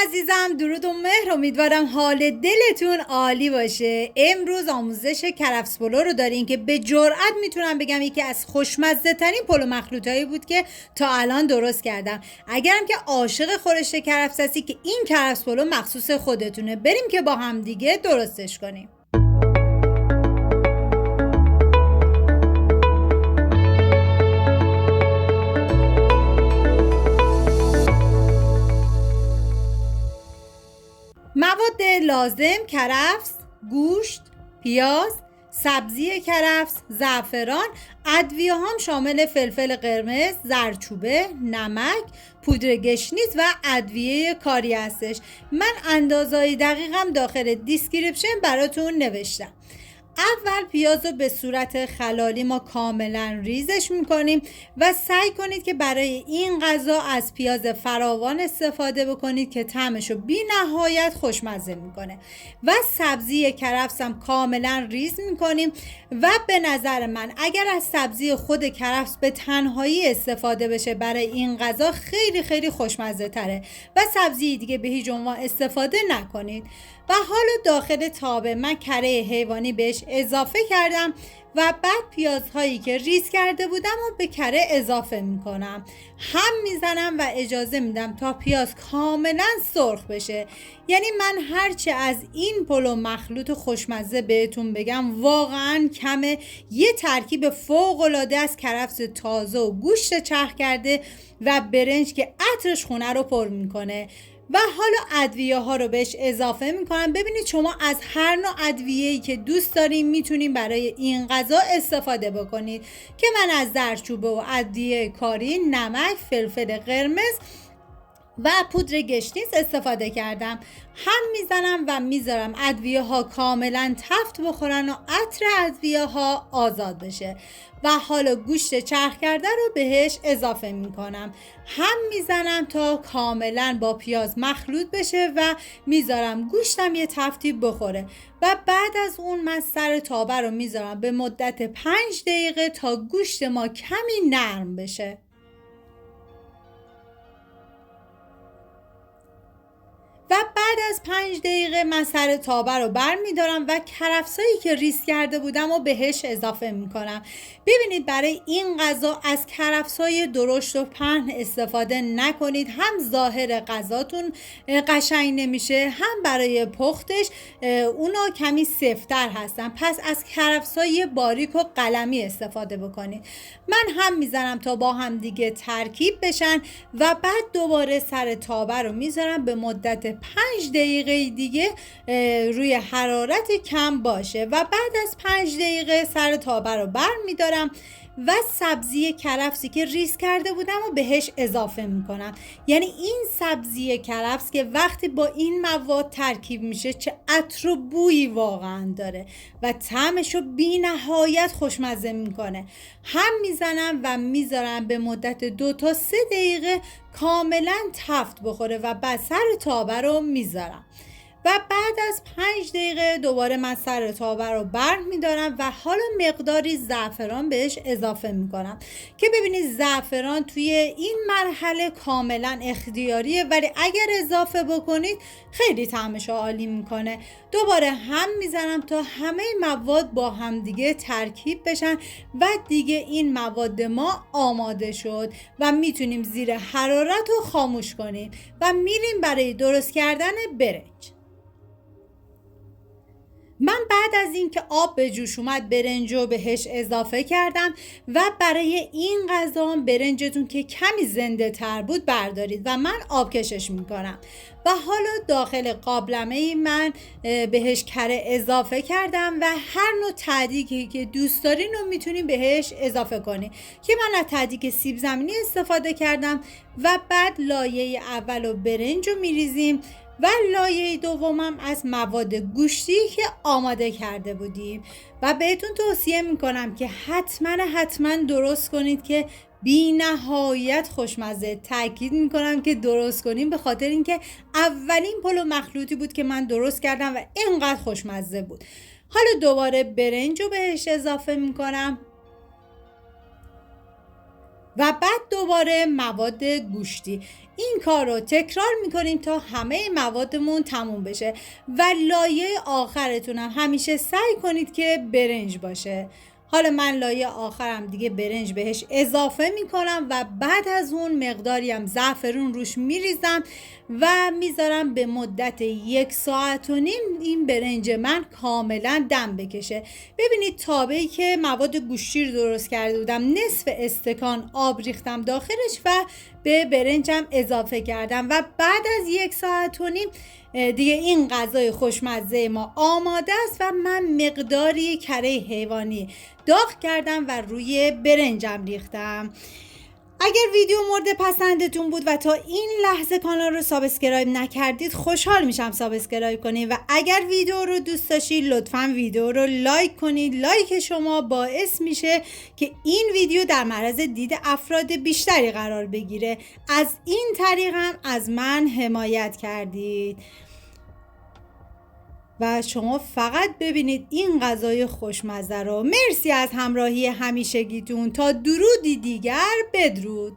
عزیزم، درود و مهر. امیدوارم حال دلتون عالی باشه. امروز آموزش کرفس پلو رو دارین که به جرئت میتونم بگم یکی از خوشمزه ترین پلو مخلوطایی بود که تا الان درست کردم. اگرم که عاشق خورش کرفس هستی که این کرفس پلو مخصوص خودتونه. بریم که با هم دیگه درستش کنیم. مواد لازم: کرفس، گوشت، پیاز، سبزی کرفس، زعفران. ادویه هم شامل فلفل قرمز، زردچوبه، نمک، پودر گشنیز و ادویه کاری هستش. من اندازه‌های دقیقم داخل دیسکریپشن براتون نوشتم. اول پیاز رو به صورت خلالی ما کاملا ریزش میکنیم و سعی کنید که برای این غذا از پیاز فراوان استفاده بکنید که طعمش رو بی نهایت خوشمزه میکنه. و سبزی کرفس هم کاملا ریز میکنیم و به نظر من اگر از سبزی خود کرفس به تنهایی استفاده بشه برای این غذا خیلی خیلی خوشمزه تره و سبزی دیگه به هیچ عنوان استفاده نکنید. و حالا داخل تابه من کره حیوانی بهش اضافه کردم و بعد پیازهایی که ریز کرده بودم و به کره اضافه میکنم، هم میزنم و اجازه میدم تا پیاز کاملا سرخ بشه. یعنی من هرچه از این پلو مخلوط خوشمزه بهتون بگم واقعا کمه. یه ترکیب فوق العاده از کرفس تازه و گوشت چرخ کرده و برنج که عطرش خونه رو پر میکنه. و حالا ادویه ها رو بهش اضافه میکنم. ببینید شما از هر نوع ادویه‌ای که دوست دارین میتونین برای این غذا استفاده بکنید که من از زردچوبه و ادویه کاری، نمک، فلفل قرمز و پودر گشنیز استفاده کردم. هم میزنم و میذارم ادویه ها کاملا تفت بخورن و عطر ادویه ها آزاد بشه. و حالا گوشت چرخ کرده رو بهش اضافه میکنم، هم میزنم تا کاملا با پیاز مخلوط بشه و میذارم گوشتم یه تفتی بخوره. و بعد از اون من سر تابه رو میذارم به مدت 5 دقیقه تا گوشت ما کمی نرم بشه. و بعد از 5 دقیقه من سر تابه رو بر میدارم و کرفسایی که ریز کرده بودم و بهش اضافه میکنم. ببینید برای این غذا از کرفسای درشت و پهن استفاده نکنید، هم ظاهر غذاتون قشنگ نمیشه، هم برای پختش اونا کمی سفت‌تر هستن. پس از کرفسای باریک و قلمی استفاده بکنید. من هم میزنم تا با هم دیگه ترکیب بشن و بعد دوباره سر تابه رو میذارم به مدت 5 دقیقه دیگه روی حرارت کم باشه. و بعد از 5 دقیقه سر تابه رو بر میدارم و سبزی کرفسی که ریز کرده بودم و بهش اضافه میکنم. یعنی این سبزی کرفس که وقتی با این مواد ترکیب میشه چه عطر و بویی واقعا داره و طعمش رو بی نهایت خوشمزه میکنه. هم میزنم و میذارم به مدت 2 تا 3 دقیقه کاملا تفت بخوره و بعد سر تابه رو میذارم. و بعد از 5 دقیقه دوباره من سر تابه رو بر میدارم و حالا مقداری زعفران بهش اضافه میکنم که ببینید زعفران توی این مرحله کاملا اختیاریه، ولی اگر اضافه بکنید خیلی طعمش عالی میکنه. دوباره هم میزنم تا همه مواد با هم دیگه ترکیب بشن و دیگه این مواد ما آماده شد و میتونیم زیر حرارت رو خاموش کنیم و میریم برای درست کردن برنج. من بعد از اینکه آب به جوش اومد برنج رو بهش اضافه کردم و برای این غذا برنجتون که کمی زنده تر بود بردارید و من آب کشش میکنم. و حالا داخل قابلمه من بهش کره اضافه کردم و هر نوع تدیکی که دوست دارین رو میتونین بهش اضافه کنین که من از تدیک سیب زمینی استفاده کردم. و بعد لایه اول رو برنج رو میریزیم و لایه دومم از مواد گوشتی که آماده کرده بودیم و بهتون توصیه میکنم که حتما درست کنید که بی نهایت خوشمزه. تاکید میکنم که درست کنیم به خاطر اینکه اولین پلو مخلوطی بود که من درست کردم و اینقدر خوشمزه بود. حالا دوباره برنج رو بهش اضافه میکنم و بعد دوباره مواد گوشتی. این کار رو تکرار میکنیم تا همه موادمون تموم بشه و لایه آخرتونم همیشه سعی کنید که برنج باشه. حالا من لایه آخرم دیگه برنج بهش اضافه میکنم و بعد از اون مقداری هم زعفرون روش میریزم و میذارم به مدت 1.5 ساعت این برنج من کاملا دم بکشه. ببینید تابه‌ای که مواد گوشتی رو درست کرده بودم، نصف استکان آب ریختم داخلش و به برنجم اضافه کردم و بعد از 1.5 ساعت دیگه این غذای خوشمزه ما آماده است و من مقداری کره حیوانی داغ کردم و روی برنجم ریختم. اگر ویدیو مورد پسندتون بود و تا این لحظه کانال رو سابسکرایب نکردید، خوشحال میشم سابسکرایب کنید و اگر ویدیو رو دوست داشتید لطفاً ویدیو رو لایک کنید. لایک شما باعث میشه که این ویدیو در معرض دید افراد بیشتری قرار بگیره. از این طریق هم از من حمایت کردید و شما فقط ببینید این غذای خوشمزه رو. مرسی از همراهی همیشگیتون. تا درودی دیگر، بدرود.